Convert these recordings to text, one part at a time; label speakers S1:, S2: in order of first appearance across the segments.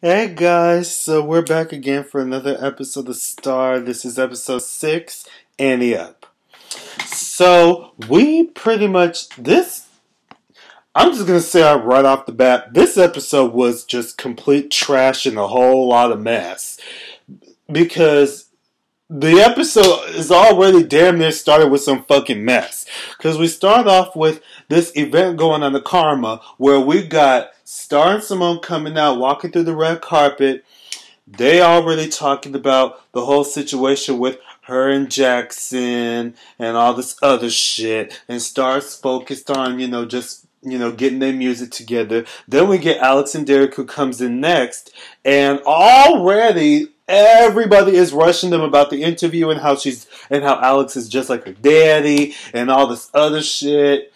S1: Hey guys, so we're back again for another episode of Star. This is episode 6, Ante Up. So, we pretty much, I'm just gonna say right off the bat, this episode was just complete trash and a whole lot of mess. Because the episode is already damn near started with some fucking mess. Because we start off with this event going on the Karma where we got Star and Simone coming out, walking through the red carpet. They already talking about the whole situation with her and Jackson and all this other shit. And Star's focused on, getting their music together. Then we get Alex and Derek who comes in next. And already everybody is rushing them about the interview and how Alex is just like her daddy and all this other shit.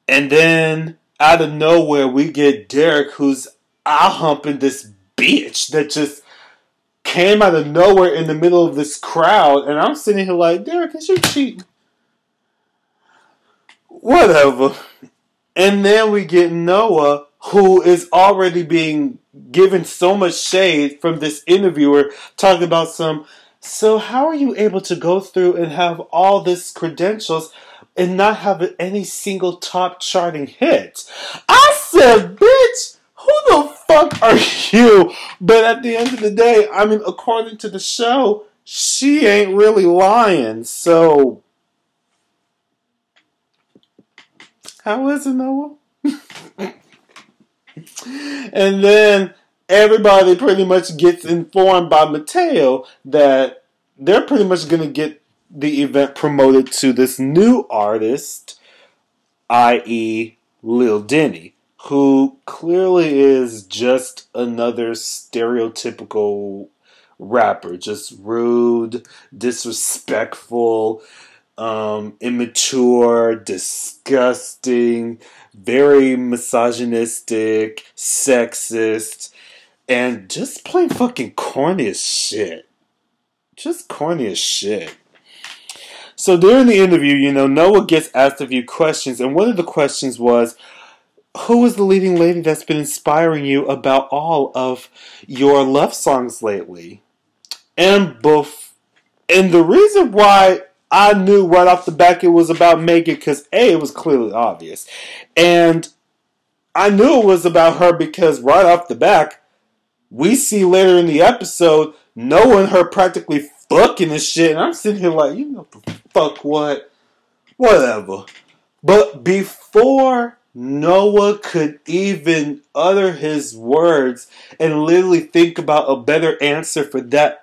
S1: And then out of nowhere we get Derek who's out humping this bitch that just came out of nowhere in the middle of this crowd, and I'm sitting here like, Derek, is you cheating? Whatever. And then we get Noah, who is already being given so much shade from this interviewer, talking about so how are you able to go through and have all this credentials and not have any single top charting hit? I said, bitch, who the fuck are you? But at the end of the day, I mean, according to the show, she ain't really lying. So, how is it, Noah? And then everybody pretty much gets informed by Mateo that they're pretty much going to get the event promoted to this new artist, i.e. Lil Denny, who clearly is just another stereotypical rapper. Just rude, disrespectful, immature, disgusting, very misogynistic, sexist, and just plain fucking corny as shit. Just corny as shit. So during the interview, Noah gets asked a few questions, and one of the questions was, who is the leading lady that's been inspiring you about all of your love songs lately? And the reason why I knew right off the back it was about Megan, because A, it was clearly obvious. And I knew it was about her because right off the back, we see later in the episode, Noah and her practically fucking and shit. And I'm sitting here like, you know the fuck what? Whatever. But before Noah could even utter his words and literally think about a better answer for that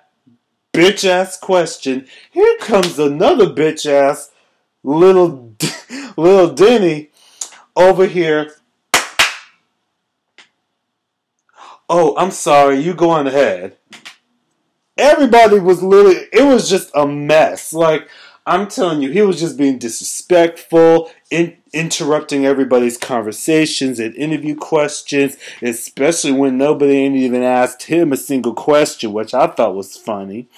S1: bitch-ass question, here comes another bitch-ass little Denny over here. Oh, I'm sorry, you go on ahead. Everybody was literally, it was just a mess. Like, I'm telling you, he was just being disrespectful, interrupting everybody's conversations and interview questions, especially when nobody ain't even asked him a single question, which I thought was funny.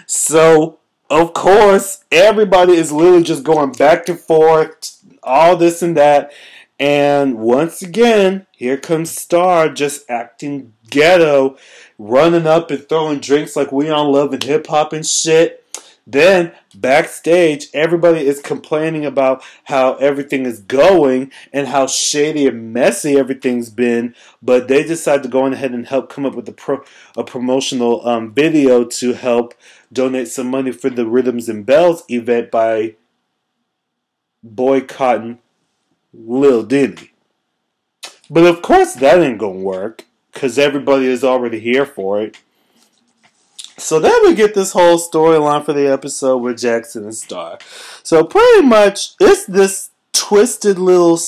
S1: So, of course, everybody is literally just going back and forth, all this and that. And once again, here comes Star just acting ghetto, running up and throwing drinks like we on Love and Hip Hop and shit. Then, backstage, everybody is complaining about how everything is going and how shady and messy everything's been, but they decide to go on ahead and help come up with a promotional video to help donate some money for the Rhythms and Bells event by boycotting Lil Denny. But of course that ain't gonna work, because everybody is already here for it. So then we get this whole storyline for the episode with Jackson and Star. So pretty much, it's this twisted little...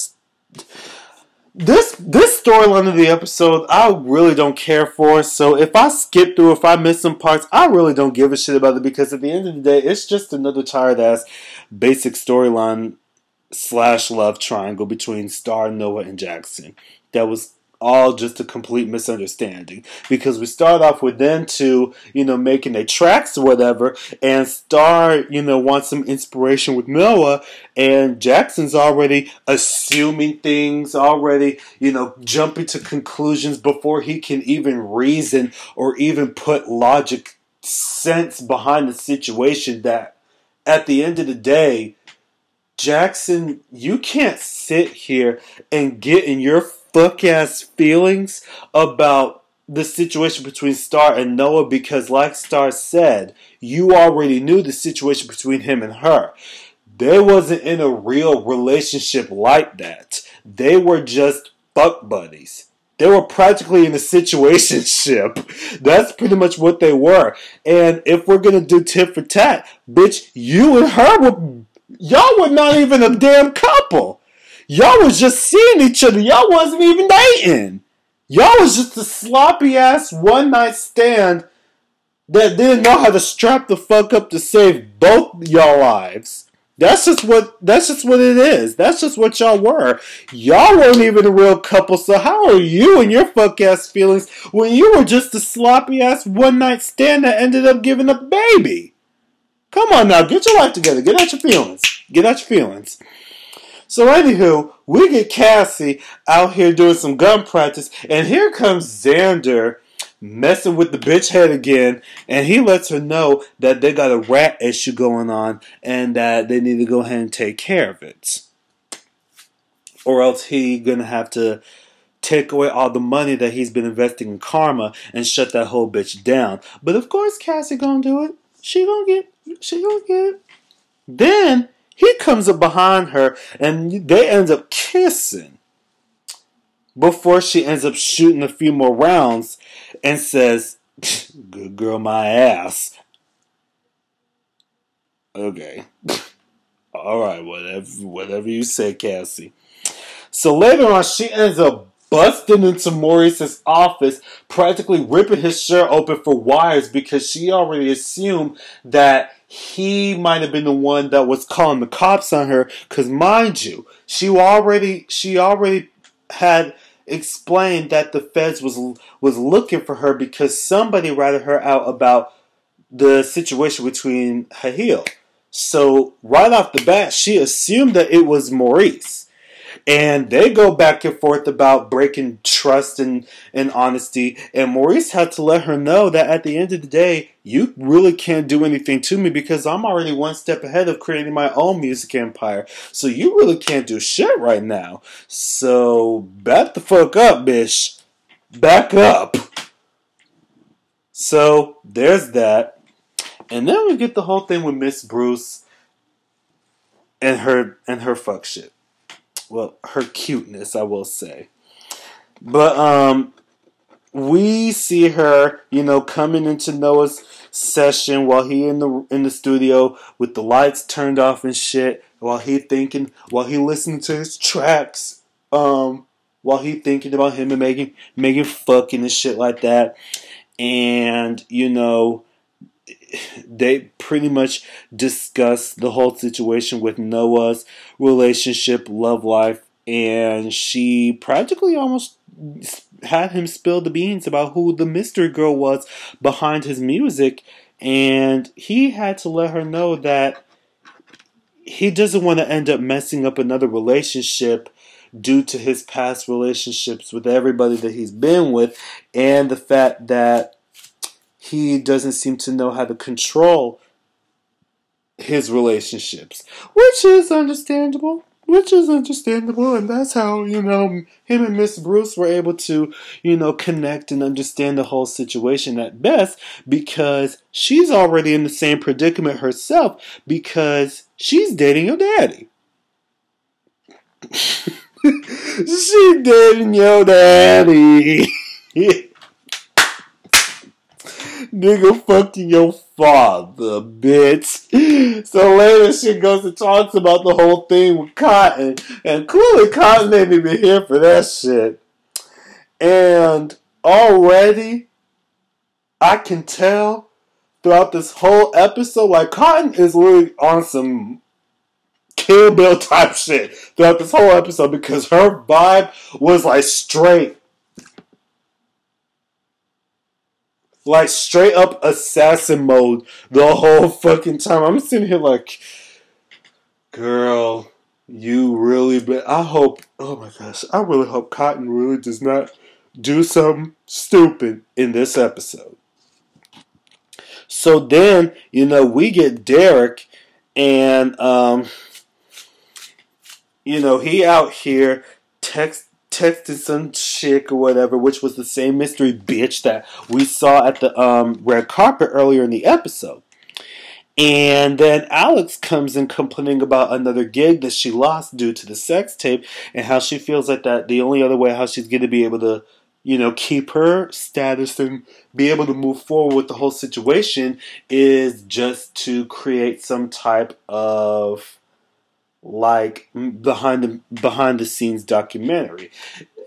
S1: This storyline of the episode, I really don't care for. So if I skip through, if I miss some parts, I really don't give a shit about it. Because at the end of the day, it's just another tired-ass basic storyline / love triangle between Star, Noah, and Jackson. That was all just a complete misunderstanding. Because we start off with them two, making their tracks or whatever, and Star, wants some inspiration with Noah, and Jackson's already assuming things, already, jumping to conclusions before he can even reason or even put logic, sense behind the situation. That at the end of the day, Jackson, you can't sit here and get in your fuck ass feelings about the situation between Star and Noah, because like Star said, you already knew the situation between him and her. They wasn't in a real relationship like that. They were just fuck buddies. They were practically in a situationship. That's pretty much what they were. And if we're gonna do tit for tat, bitch, you and her y'all were not even a damn couple. Y'all was just seeing each other. Y'all wasn't even dating. Y'all was just a sloppy ass one night stand that didn't know how to strap the fuck up to save both y'all lives. That's just what it is. That's just what y'all were. Y'all weren't even a real couple, so how are you and your fuck ass feelings when you were just a sloppy ass one night stand that ended up giving a baby? Come on now, get your life together. Get out your feelings. Get out your feelings. So anywho, we get Cassie out here doing some gun practice, and here comes Xander messing with the bitch head again, and he lets her know that they got a rat issue going on and that they need to go ahead and take care of it. Or else he gonna have to take away all the money that he's been investing in Karma and shut that whole bitch down. But of course Cassie gonna do it. She gonna get it. Then he comes up behind her and they end up kissing before she ends up shooting a few more rounds and says, "Good girl, my ass." Okay. Alright, whatever you say, Cassie. So later on, she ends up busting into Maurice's office, practically ripping his shirt open for wires because she already assumed that he might have been the one that was calling the cops on her. Because mind you, she already had explained that the feds was looking for her because somebody ratted her out about the situation between Hahil. So right off the bat, she assumed that it was Maurice. And they go back and forth about breaking trust and honesty. And Maurice had to let her know that at the end of the day, you really can't do anything to me because I'm already one step ahead of creating my own music empire. So you really can't do shit right now. So back the fuck up, bitch. Back up. So there's that. And then we get the whole thing with Miss Bruce and her fuck shit. Well, her cuteness, I will say. But we see her, coming into Noah's session while he in the studio with the lights turned off and shit, while he listening to his tracks, while he thinking about him and Megan fucking and shit like that. And, they pretty much discuss the whole situation with Noah's relationship, love life, and she practically almost had him spill the beans about who the mystery girl was behind his music, and he had to let her know that he doesn't want to end up messing up another relationship due to his past relationships with everybody that he's been with, and the fact that he doesn't seem to know how to control his relationships, which is understandable. And that's how, him and Miss Bruce were able to, connect and understand the whole situation at best, because she's already in the same predicament herself, because she's dating your daddy. She's dating your daddy. Nigga fucking your father, bitch. So later she goes and talks about the whole thing with Cotton. And clearly Cotton ain't even here for that shit. And already I can tell throughout this whole episode, like Cotton is really on some Kill Bill type shit throughout this whole episode, because her vibe was like straight Like straight up assassin mode the whole fucking time. I'm sitting here like, girl, you really. I hope. Oh my gosh, I really hope Cotton really does not do something stupid in this episode. So then, we get Derek, and he out here texting some chick or whatever, which was the same mystery bitch that we saw at the red carpet earlier in the episode. And then Alex comes in complaining about another gig that she lost due to the sex tape, and how she feels like that the only other way how she's going to be able to, keep her status and be able to move forward with the whole situation is just to create some type of like behind the scenes documentary.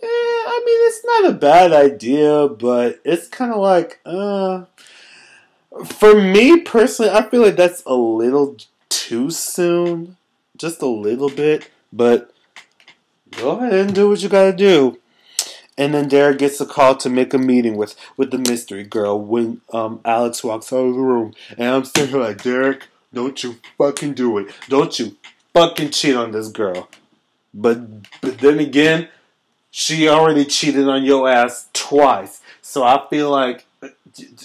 S1: I mean, it's not a bad idea, but it's kind of like, for me personally, I feel like that's a little too soon, just a little bit. But go ahead and do what you gotta do. And then Derek gets a call to make a meeting with the mystery girl when Alex walks out of the room, and I'm sitting here like, Derek, don't you fucking do it. Don't you fucking cheat on this girl. But then again, she already cheated on your ass twice. So I feel like,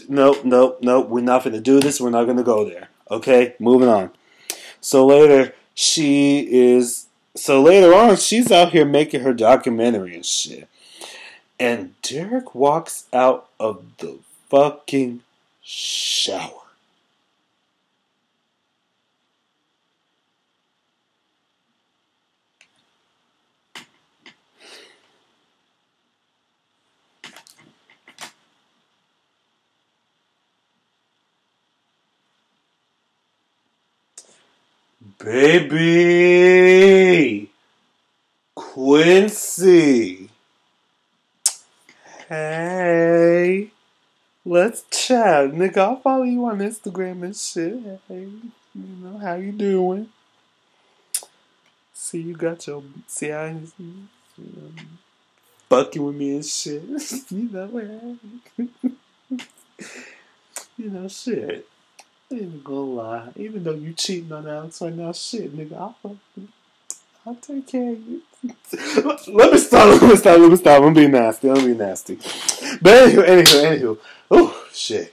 S1: nope, we're not going to do this. We're not going to go there. Okay, moving on. So later on, she's out here making her documentary and shit. And Derek walks out of the fucking shower. Baby Quincy. Hey. Let's chat. Nigga, I'll follow you on Instagram and shit. Hey. How you doing? See, you got your... See how he's fucking with me and shit. Shit. I ain't even gonna lie. Even though you cheating on Alex right now, shit, nigga, I'll take care of you. Let me stop. I'm being nasty. But anywho. Oh, shit.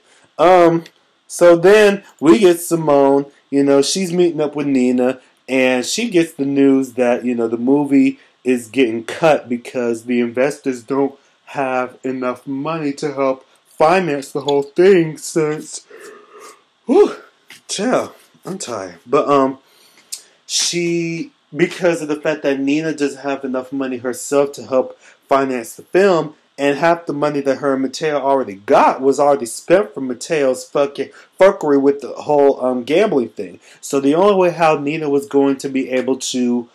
S1: So then we get Simone. She's meeting up with Nina, and she gets the news that, the movie is getting cut because the investors don't have enough money to help finance the whole thing since... Whew, chill. I'm tired. But, because of the fact that Nina doesn't have enough money herself to help finance the film, and half the money that her and Mateo already got was already spent from Mateo's fucking fuckery with the whole gambling thing. So the only way how Nina was going to be able to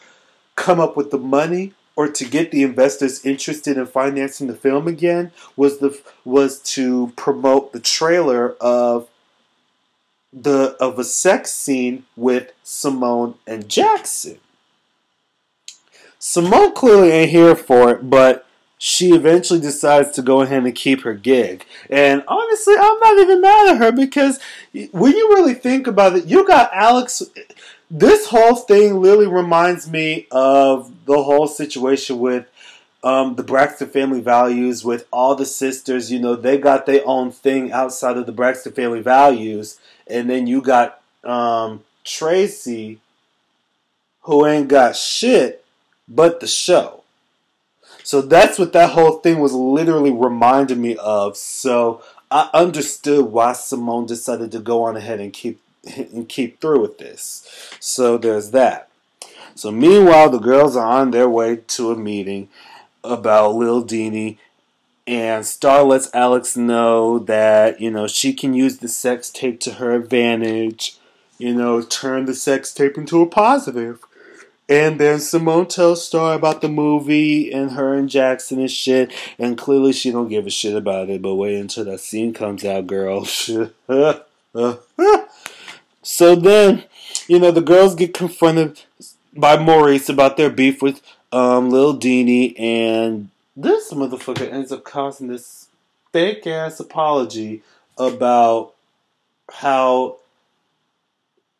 S1: come up with the money or to get the investors interested in financing the film again was to promote the trailer of a sex scene with Simone and Jackson. Simone clearly ain't here for it, but she eventually decides to go ahead and keep her gig. And honestly, I'm not even mad at her because when you really think about it, you got Alex. This whole thing really reminds me of the whole situation with the Braxton Family Values with all the sisters. They got their own thing outside of the Braxton Family Values. And then you got Tracy, who ain't got shit but the show. So that's what that whole thing was literally reminding me of. So I understood why Simone decided to go on ahead and keep through with this. So there's that. So meanwhile, the girls are on their way to a meeting about Lil Deanie. And Star lets Alex know that, she can use the sex tape to her advantage. Turn the sex tape into a positive. And then Simone tells Star about the movie and her and Jackson and shit. And clearly she don't give a shit about it. But wait until that scene comes out, girl. So then, the girls get confronted by Maurice about their beef with Lil Deanie. And this motherfucker ends up causing this fake ass apology about how,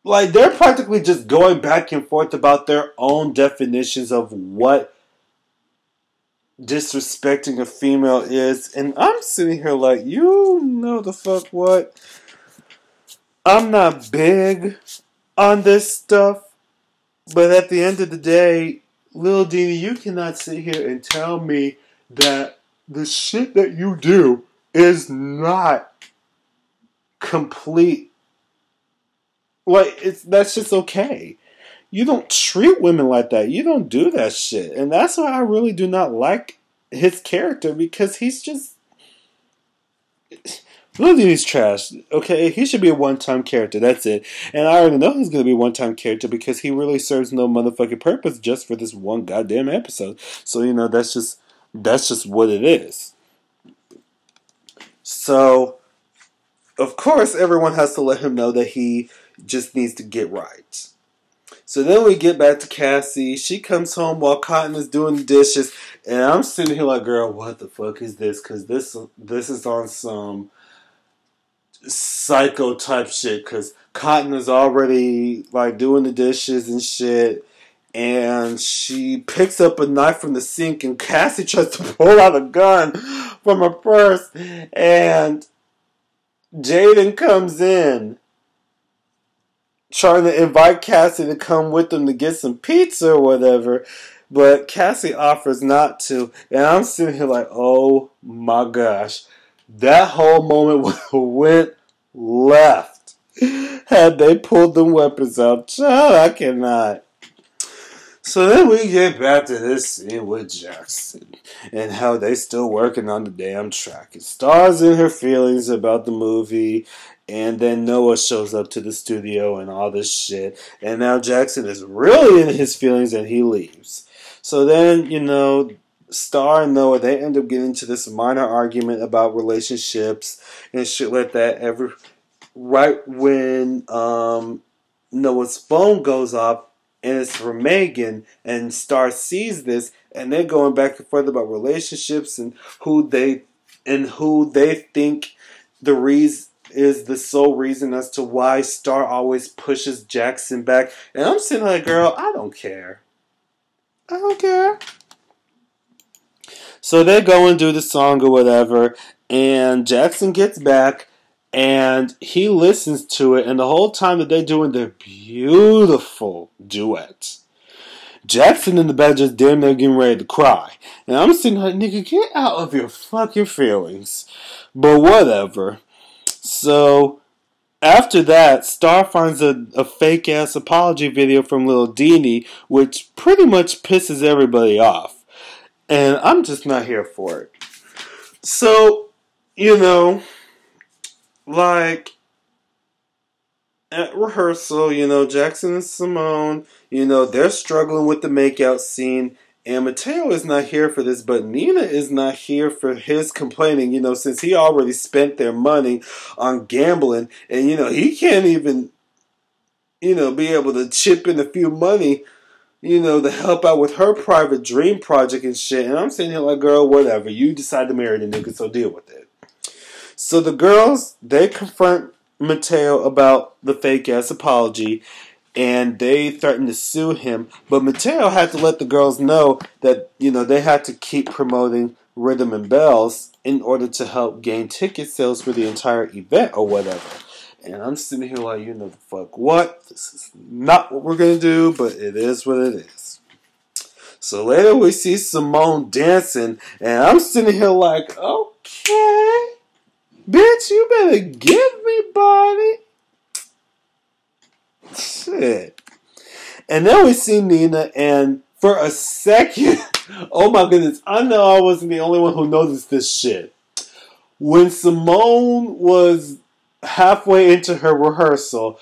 S1: like, they're practically just going back and forth about their own definitions of what disrespecting a female is. And I'm sitting here like, you know the fuck what? I'm not big on this stuff, but at the end of the day, Lil Dini, you cannot sit here and tell me that the shit that you do is not complete. Like, that's just okay. You don't treat women like that. You don't do that shit. And that's why I really do not like his character, because he's just... Lil Dini's trash, okay? He should be a one-time character, that's it. And I already know he's going to be a one-time character because he really serves no motherfucking purpose just for this one goddamn episode. So, that's just what it is. So, of course, everyone has to let him know that he just needs to get right. So then we get back to Cassie. She comes home while Cotton is doing the dishes. And I'm sitting here like, girl, what the fuck is this? Because this is on some psycho type shit, because Cotton is already like doing the dishes and shit, and she picks up a knife from the sink, and Cassie tries to pull out a gun from her purse, and Jaden comes in trying to invite Cassie to come with them to get some pizza or whatever, but Cassie offers not to, and I'm sitting here like, oh my gosh, that whole moment went left had they pulled the weapons out. Child, I cannot. So then we get back to this scene with Jackson and how they still working on the damn track. It stars in her feelings about the movie, and then Noah shows up to the studio and all this shit, and now Jackson is really in his feelings and he leaves. So then, Star and Noah, they end up getting into this minor argument about relationships and shit like that. Right when Noah's phone goes off, and it's for Megan, and Star sees this, and they're going back and forth about relationships and who they think the reason is the sole reason as to why Star always pushes Jackson back. And I'm sitting like, girl, I don't care. I don't care. So they go and do the song or whatever, and Jackson gets back, and he listens to it, and the whole time that they're doing their beautiful duet, Jackson in the back just damn near getting ready to cry. And I'm sitting like, nigga, get out of your fucking feelings. But whatever. So, after that, Star finds a fake-ass apology video from Lil Dini, which pretty much pisses everybody off. And I'm just not here for it. So, like, at rehearsal, Jackson and Simone, they're struggling with the makeout scene. And Mateo is not here for this, but Nina is not here for his complaining, since he already spent their money on gambling. And, he can't even, be able to chip in a few money, to help out with her private dream project and shit. And I'm sitting here like, girl, whatever. You decide to marry the nigga, so deal with it. So the girls, they confront Mateo about the fake-ass apology, and they threatened to sue him. But Mateo had to let the girls know that, they had to keep promoting Rhythm and Bells in order to help gain ticket sales for the entire event or whatever. And I'm sitting here like, the fuck what? This is not what we're going to do, but it is what it is. So later we see Simone dancing, and I'm sitting here like, okay, bitch, you better give me body. Shit. And then we see Nina, and for a second, oh my goodness, I know I wasn't the only one who noticed this shit. When Simone was halfway into her rehearsal,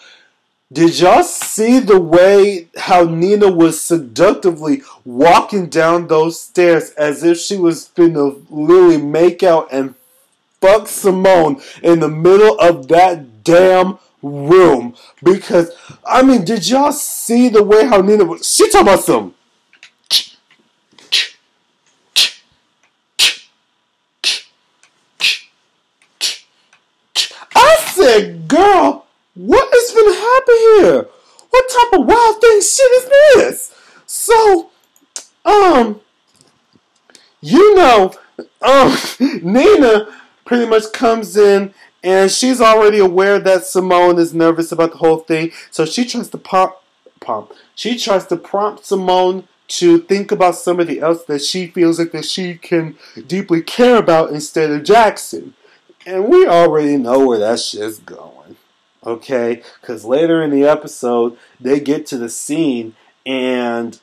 S1: did y'all see the way how Nina was seductively walking down those stairs as if she was finna literally make out and fuck Simone in the middle of that damn room? Because, did y'all see the way how Nina was... She talking about some... said, girl, what is going to happen here? What type of wild thing shit is this? So, you know, Nina pretty much comes in and she's already aware that Simone is nervous about the whole thing. So she tries to prompt Simone to think about somebody else that she feels like that she can deeply care about instead of Jackson. And we already know where that shit's going. Okay? Because later in the episode, they get to the scene and,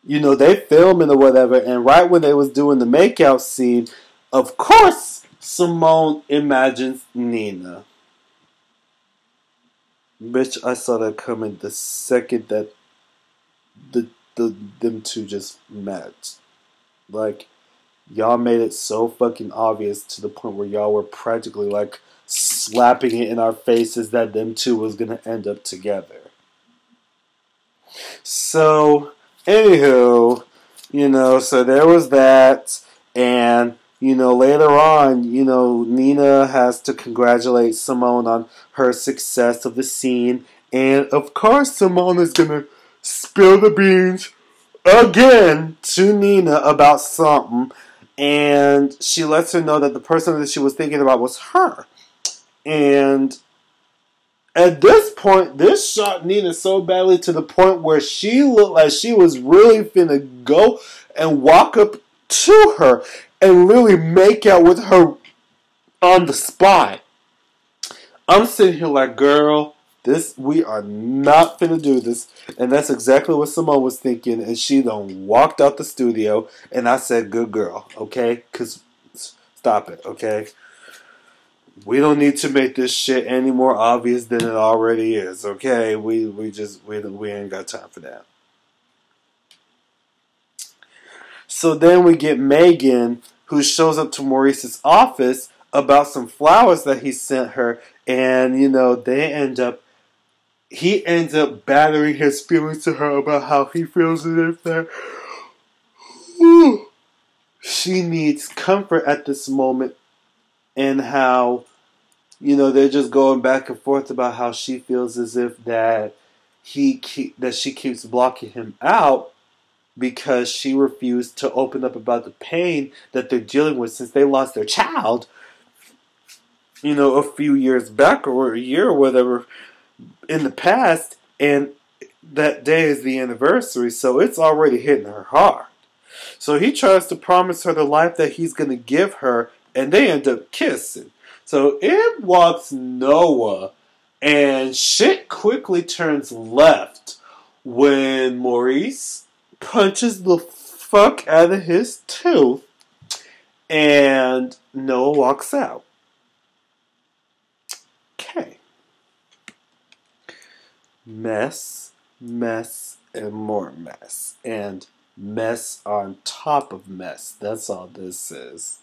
S1: you know, they filming or whatever, and right when they was doing the makeout scene, of course, Simone imagines Nina. Bitch, I saw that coming the second that them two just met. Like, y'all made it so fucking obvious to the point where y'all were practically like slapping it in our faces that them two was gonna end up together. So, anywho, you know, so there was that, and you know, later on, you know, Nina has to congratulate Simone on her success of the scene. And, of course, Simone is going to spill the beans again to Nina about something. And she lets her know that the person that she was thinking about was her. And at this point, this shocked Nina so badly to the point where she looked like she was really finna go and walk up to her and really make out with her on the spot. I'm sitting here like, girl, we are not finna do this. And that's exactly what Simone was thinking. And she done walked out the studio. And I said, good girl, okay? Because, stop it, okay? We don't need to make this shit any more obvious than it already is, okay? We ain't got time for that. So then we get Megan, who shows up to Maurice's office about some flowers that he sent her, and you know he ends up battering his feelings to her about how he feels as if that she needs comfort at this moment, and how, you know, they're just going back and forth about how she feels as if that she keeps blocking him out because she refused to open up about the pain that they're dealing with since they lost their child, you know, a few years back or a year or whatever in the past, and that day is the anniversary, so it's already hitting her hard. So he tries to promise her the life that he's going to give her, and they end up kissing. So in walks Noah, and shit quickly turns left when Maurice punches the fuck out of his tooth, and Noah walks out. Okay. Mess, mess, and more mess. And mess on top of mess. That's all this is.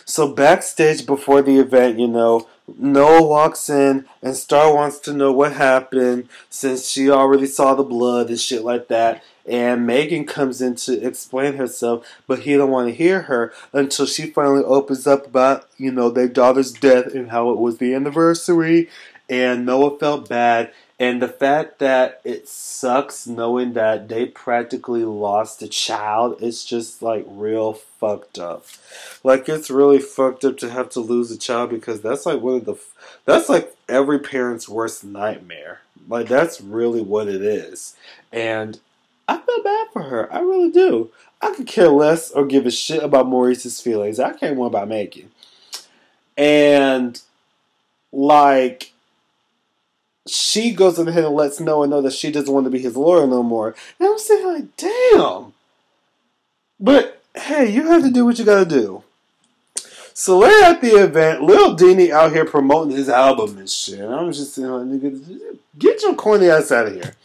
S1: So backstage before the event, you know, Noah walks in and Star wants to know what happened since she already saw the blood and shit like that. And Megan comes in to explain herself, but he don't want to hear her until she finally opens up about, you know, their daughter's death and how it was the anniversary. And Noah felt bad. And the fact that it sucks knowing that they practically lost a child, it's just like real fucked up. Like, it's really fucked up to have to lose a child because that's like that's like every parent's worst nightmare. Like, that's really what it is. And I feel bad for her. I really do. I could care less or give a shit about Maurice's feelings. I care more about Megan. And, like, she goes ahead and lets Noah know that she doesn't want to be his lawyer no more. And I'm saying, like, damn. But, hey, you have to do what you gotta do. So later at the event, Lil Deanie out here promoting his album and shit. And I'm just saying, like, nigga, get your corny ass out of here.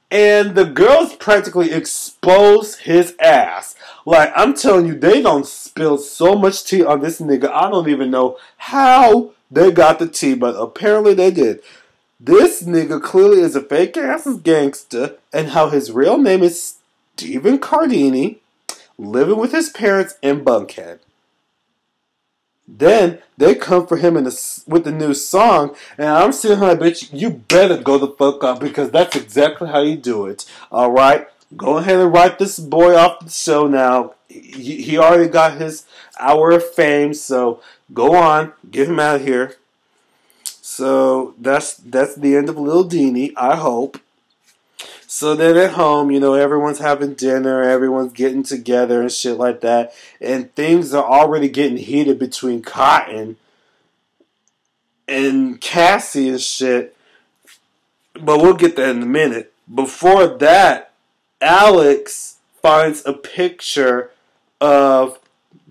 S1: And the girls practically expose his ass. Like, I'm telling you, they don't spill so much tea on this nigga. I don't even know how they got the tea, but apparently they did. This nigga clearly is a fake ass gangster, and how his real name is Stephen Cardini, living with his parents in Bunkhead. Then they come for him with the new song, and I'm sitting here like, bitch, you better go the fuck up because that's exactly how you do it. All right, go ahead and write this boy off the show now. He already got his hour of fame, so go on, get him out of here. So that's the end of Lil Deanie, I hope. So then at home, everyone's having dinner, everyone's getting together and shit like that, and things are already getting heated between Cotton and Cassie and shit. But we'll get that in a minute. Before that, Alex finds a picture of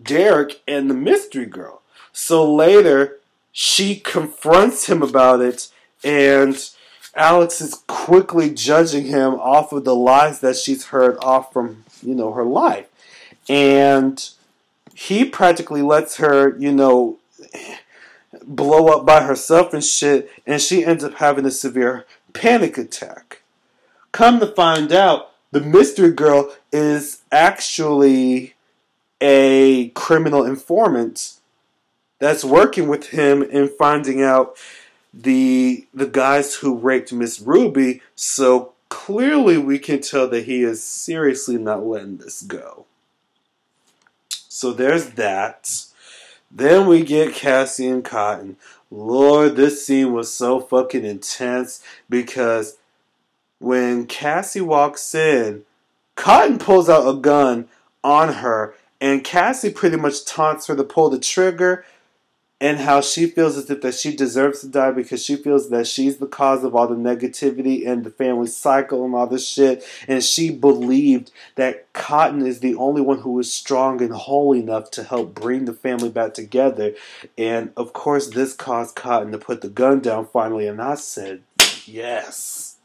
S1: Derek and the mystery girl. So later, she confronts him about it, and Alex is quickly judging him off of the lies that she's heard off from, her life. And he practically lets her, blow up by herself and shit, and she ends up having a severe panic attack. Come to find out, the mystery girl is actually a criminal informant that's working with him in finding out the guys who raped Miss Ruby, so clearly we can tell that he is seriously not letting this go. So there's that. Then we get Cassie and Cotton. Lord, this scene was so fucking intense because when Cassie walks in, Cotton pulls out a gun on her, and Cassie pretty much taunts her to pull the trigger, and how she feels as if that she deserves to die because she feels that she's the cause of all the negativity and the family cycle and all this shit. And she believed that Cotton is the only one who is strong and whole enough to help bring the family back together. And of course, this caused Cotton to put the gun down finally. And I said, yes.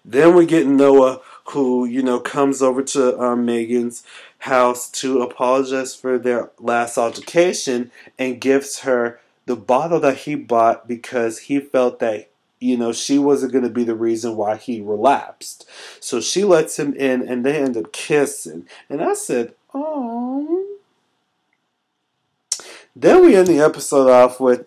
S1: Then we get Noah, who, comes over to Megan's house to apologize for their last altercation and gives her the bottle that he bought because he felt that, she wasn't going to be the reason why he relapsed. So she lets him in and they end up kissing. And I said, oh. Then we end the episode off with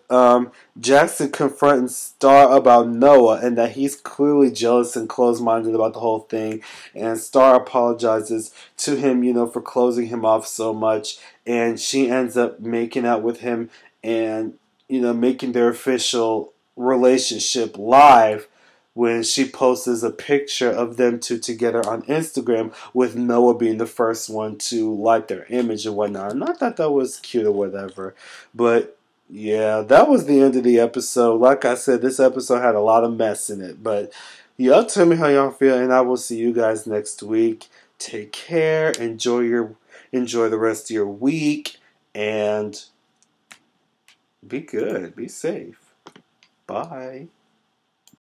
S1: Jackson confronting Star about Noah and that he's clearly jealous and closed-minded about the whole thing. And Star apologizes to him, for closing him off so much. And she ends up making out with him and, making their official relationship live when she posts a picture of them two together on Instagram with Noah being the first one to like their image and whatnot. And I thought that was cute or whatever. But yeah, that was the end of the episode. Like I said, this episode had a lot of mess in it. But y'all tell me how y'all feel, and I will see you guys next week. Take care. Enjoy the rest of your week, and be good. Be safe. Bye.